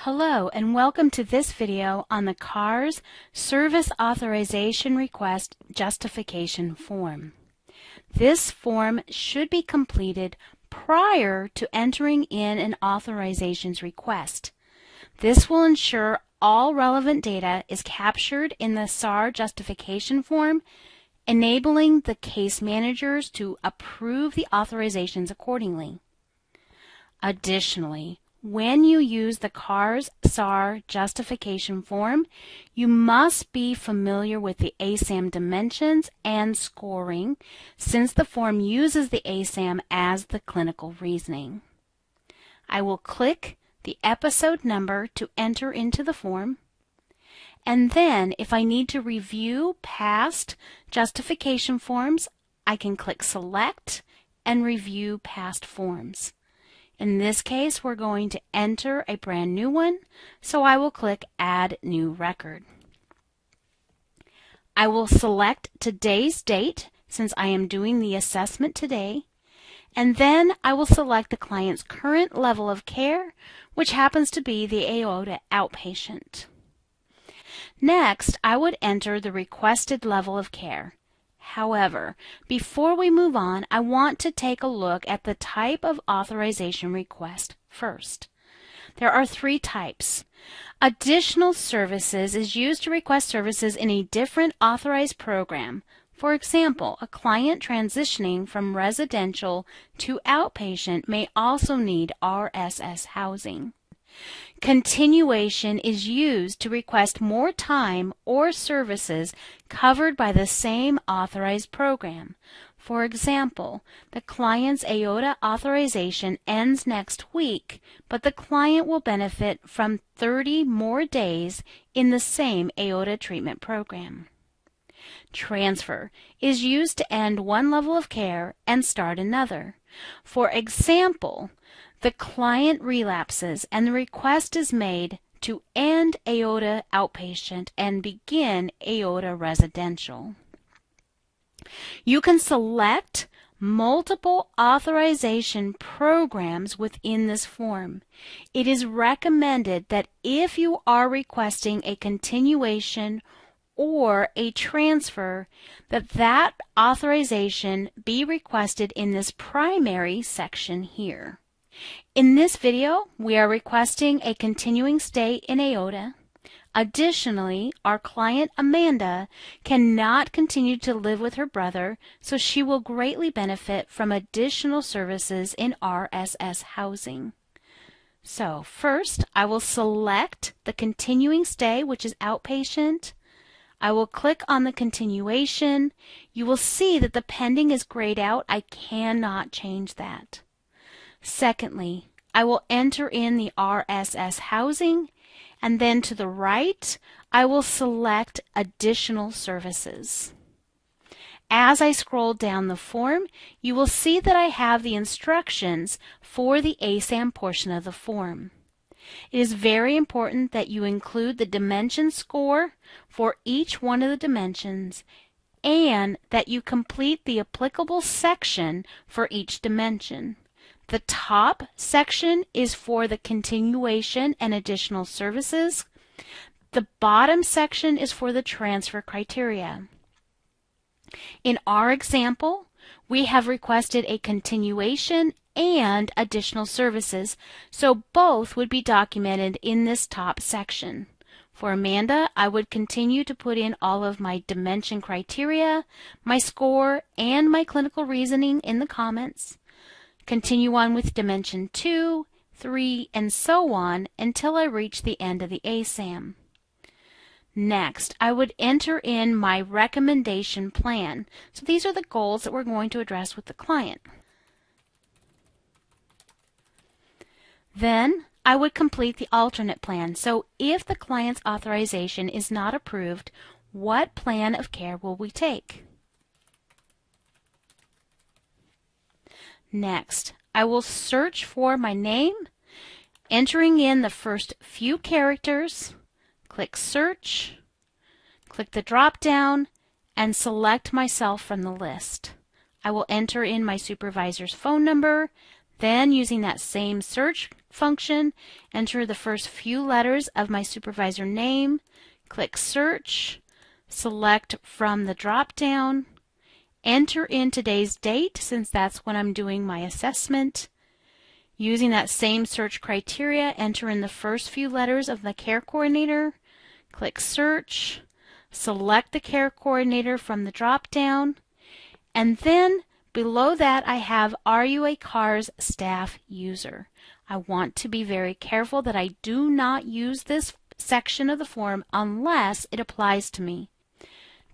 Hello and welcome to this video on the SAR's Service Authorization Request Justification Form. This form should be completed prior to entering in an authorizations request. This will ensure all relevant data is captured in the SAR Justification Form, enabling the case managers to approve the authorizations accordingly. Additionally, when you use the SAR's SAR Justification Form, you must be familiar with the ASAM dimensions and scoring, since the form uses the ASAM as the clinical reasoning. I will click the episode number to enter into the form, and then if I need to review past justification forms, I can click Select and Review Past Forms. In this case, we're going to enter a brand new one, so I will click Add New Record. I will select today's date since I am doing the assessment today, and then I will select the client's current level of care, which happens to be the aorta outpatient. Next, I would enter the requested level of care. However, before we move on, I want to take a look at the type of authorization request first. There are three types. Additional services is used to request services in a different authorized program. For example, a client transitioning from residential to outpatient may also need RSS housing. Continuation is used to request more time or services covered by the same authorized program. For example, the client's aorta authorization ends next week, but the client will benefit from 30 more days in the same aorta treatment program. Transfer is used to end one level of care and start another. For example, the client relapses and the request is made to end aorta outpatient and begin aorta residential. You can select multiple authorization programs within this form. It is recommended that if you are requesting a continuation or a transfer, that authorization be requested in this primary section here. In this video, we are requesting a continuing stay in aorta. Additionally, our client Amanda cannot continue to live with her brother, so she will greatly benefit from additional services in RSS housing. So first, I will select the continuing stay, which is outpatient. I will click on the continuation. You will see that the pending is grayed out. I cannot change that. Secondly, I will enter in the RSS housing, and then to the right, I will select additional services. As I scroll down the form, you will see that I have the instructions for the ASAM portion of the form. It is very important that you include the dimension score for each one of the dimensions and that you complete the applicable section for each dimension. The top section is for the continuation and additional services. The bottom section is for the transfer criteria. In our example, we have requested a continuation and additional services, so both would be documented in this top section. For Amanda, I would continue to put in all of my dimension criteria, my score, and my clinical reasoning in the comments. Continue on with dimension 2, 3, and so on until I reach the end of the ASAM. Next, I would enter in my recommendation plan. So these are the goals that we're going to address with the client. Then I would complete the alternate plan. So if the client's authorization is not approved, what plan of care will we take? Next, I will search for my name, entering in the first few characters, click Search, click the drop-down, and select myself from the list. I will enter in my supervisor's phone number, Then, using that same search function, enter the first few letters of my supervisor name, click Search, select from the drop-down, enter in today's date since that's when I'm doing my assessment. Using that same search criteria, enter in the first few letters of the care coordinator, click Search, select the care coordinator from the drop-down, and then below that I have, are you a CARS staff user? I want to be very careful that I do not use this section of the form unless it applies to me.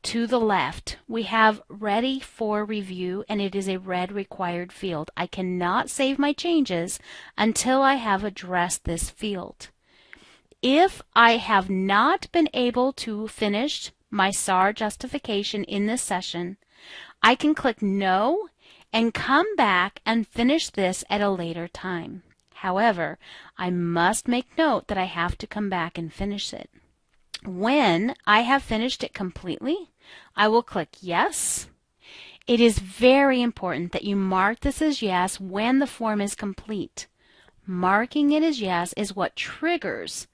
To the left, we have ready for review, and it is a red required field. I cannot save my changes until I have addressed this field. If I have not been able to finish my SAR justification in this session, I can click No and come back and finish this at a later time. However, I must make note that I have to come back and finish it. When I have finished it completely, I will click Yes. It is very important that you mark this as yes when the form is complete. Marking it as yes is what triggers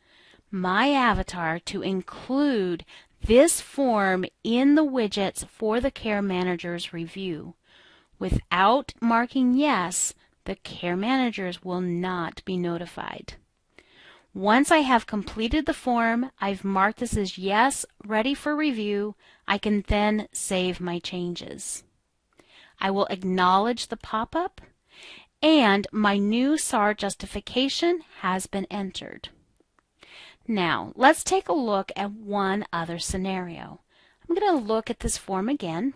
my avatar to include this form in the widgets for the care manager's review. Without marking yes, the care managers will not be notified. Once I have completed the form, I've marked this as yes, ready for review, I can then save my changes. I will acknowledge the pop-up, and my new SAR justification has been entered. Now, let's take a look at one other scenario. I'm going to look at this form again.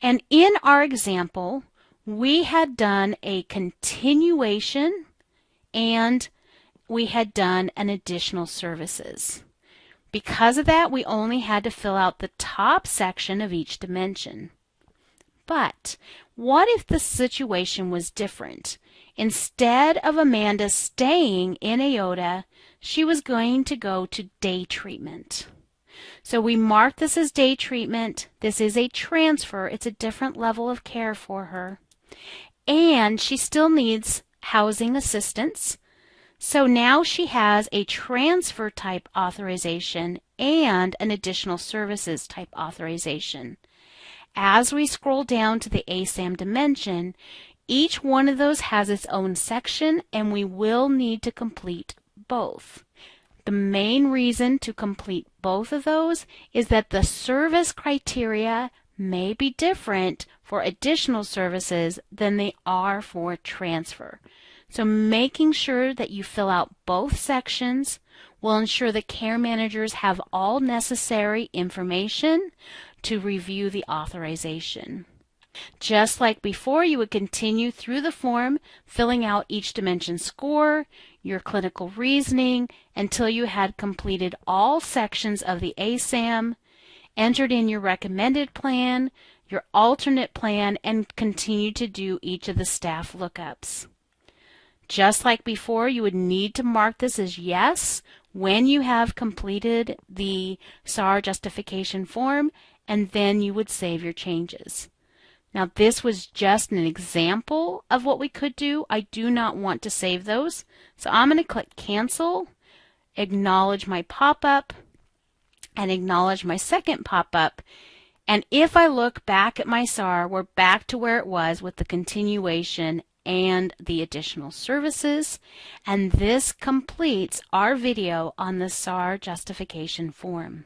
And in our example, we had done a continuation and we had done an additional services. Because of that, we only had to fill out the top section of each dimension. But what if the situation was different? Instead of Amanda staying in AOTA, she was going to go to day treatment. So we mark this as day treatment. This is a transfer. It's a different level of care for her. And she still needs housing assistance. So now she has a transfer type authorization and an additional services type authorization. As we scroll down to the ASAM dimension, each one of those has its own section, and we will need to complete both. The main reason to complete both of those is that the service criteria may be different for additional services than they are for transfer. So making sure that you fill out both sections will ensure the care managers have all necessary information to review the authorization. Just like before, you would continue through the form, filling out each dimension score, your clinical reasoning, until you had completed all sections of the ASAM, entered in your recommended plan, your alternate plan, and continue to do each of the staff lookups. Just like before, you would need to mark this as yes when you have completed the SAR justification form, and then you would save your changes. Now, this was just an example of what we could do. I do not want to save those. So I'm going to click Cancel, acknowledge my pop-up, and acknowledge my second pop-up. And if I look back at my SAR, we're back to where it was with the continuation and the additional services. And this completes our video on the SAR justification form.